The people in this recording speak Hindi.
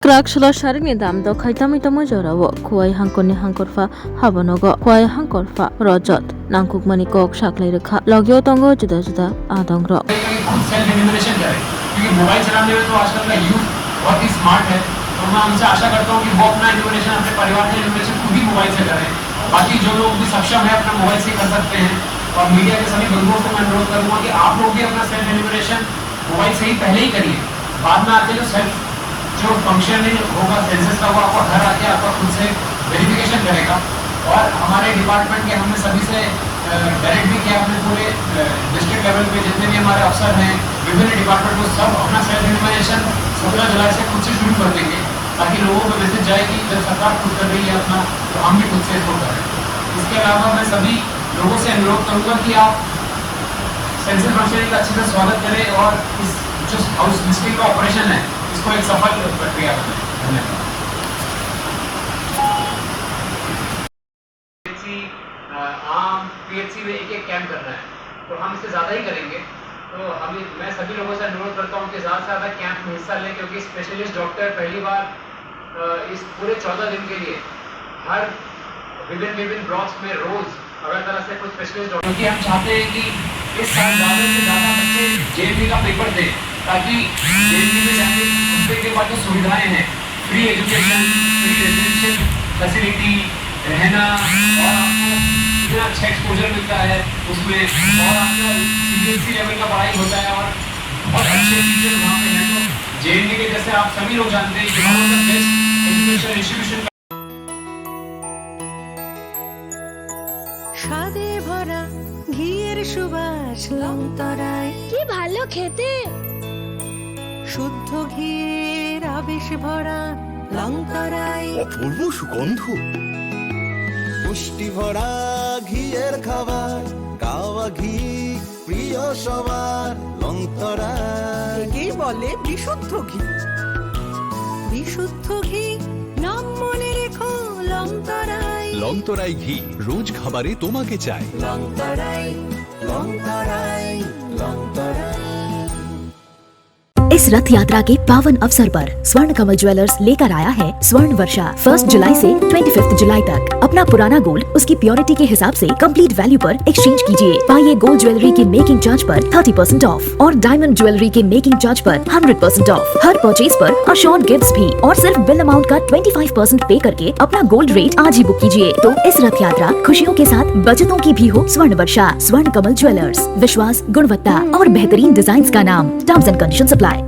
Krakshla sharini damdo khaitami mojorawo khuai hangkoni hangkorfa habonogo khuai hangkorfa rojot nangkukmani kok shaklai rekha logyo tongo juda juda adongro self elimination करें क्योंकि मोबाइल चलाने में तो आजकल का यूथ बहुत ही स्मार्ट है। तो मैं उनसे आशा करता हूँ कि वो अपना एलिमिनेशन अपने परिवार का एलिमिनेशन खुद ही मोबाइल से करें। बाकी जो लोग भी सक्षम है अपना मोबाइल से कर सकते हैं। और मीडिया के सभी बंधुओं को मैं अनुरोध करूँगा कि आप लोग भी अपना सेल्फ एलिमिनेशन मोबाइल से ही पहले ही करिए। बाद में आके जो फंक्शन होगा सेंसस का वो आपको घर आके आपका खुद से वेरिफिकेशन करेगा। और हमारे डिपार्टमेंट के हमने सभी से डायरेक्ट भी किया, अपने पूरे डिस्ट्रिक्ट लेवल पे जितने भी हमारे अफसर हैं विभिन्न डिपार्टमेंट को सब अपना सेल्फ एलिमिनेशन 17 जुलाई से खुद से शुरू कर देंगे, ताकि लोगों को मैसेज जाए कि जब सरकार खुद कर रही है अपना तो हम भी खुद से इसको करें। इसके अलावा मैं सभी लोगों से अनुरोध करूँगा कि आप सेंसस फंक्शन का अच्छे से स्वागत करें और इस जो हाउस लिस्टिंग का ऑपरेशन है इसको एक सफल प्रक्रिया बनाएं। धन्यवाद। आम पीएचसी में एक कैंप करना है तो हम इससे ज़्यादा ही करेंगे। तो मैं सभी लोगों से अनुरोध करता हूँ कि ज़्यादा से ज़्यादा कैंप में हिस्सा लें, क्योंकि स्पेशलिस्ट डॉक्टर पहली बार इस पूरे 14 दिन के लिए हर विभिन्न ब्लॉक्स में रोज़ अगर तरह से कुछ स्पेशलिस्ट डॉक्टर, क्योंकि हम चाहते हैं कि इस साल ज़्यादा से ज़्यादा बच्चे जेएनवी का पेपर दें, ताकि जेएनवी में जाके उनके के बाद जो सुविधाएँ हैं, free education, free residential facility, रहना और आपको इतना अच्छा एक्सपोजर मिलता है उसमें, और आपका सीबीएसई लेवल का पढ़ाई होता है और बहुत अच्छे टीचर वहाँ पे हैं। तो जेएनवी के जैसे आप सभी लोग जानते हैं कि one of the best education institution স্বাদে ভরা ঘিয়ের সুবাস লংতরায় কি ভালো খেতে, শুদ্ধ ঘিয়ের আবেশ ভরা লংতরায় অপূর্ব সুগন্ধ, পুষ্টি ভরা ঘিয়ের খাবার, গাওয়া ঘি প্রিয় সবার, লংতরা একেই বলে বিশুদ্ধ ঘি। বিশুদ্ধ ঘি নাম মনে রেখো লংতরায়। লংতরাই ঘি রোজ খাবারে তোমাকে চাই। লংতরায় লংতরায় লংতরায়। इस रथ यात्रा के पावन अवसर पर स्वर्ण कमल ज्वेलर्स लेकर आया है स्वर्ण वर्षा 1 जुलाई से 25 जुलाई तक। अपना पुराना गोल्ड उसकी प्योरिटी के हिसाब से कंप्लीट वैल्यू पर एक्सचेंज कीजिए। पाइए गोल्ड ज्वेलरी के मेकिंग चार्ज पर 30% ऑफ और डायमंड ज्वेलरी के मेकिंग चार्ज पर 100% ऑफ। हर परचेज पर अशोर्ड गिफ्ट्स भी, और सिर्फ बिल अमाउंट का 25% पे करके अपना गोल्ड रेट आज ही बुक कीजिए। तो इस रथ यात्रा खुशियों के साथ बचतों की भी हो स्वर्ण वर्षा। स्वर्ण कमल ज्वेलर्स, विश्वास, गुणवत्ता और बेहतरीन डिजाइन का नाम। Terms and conditions apply.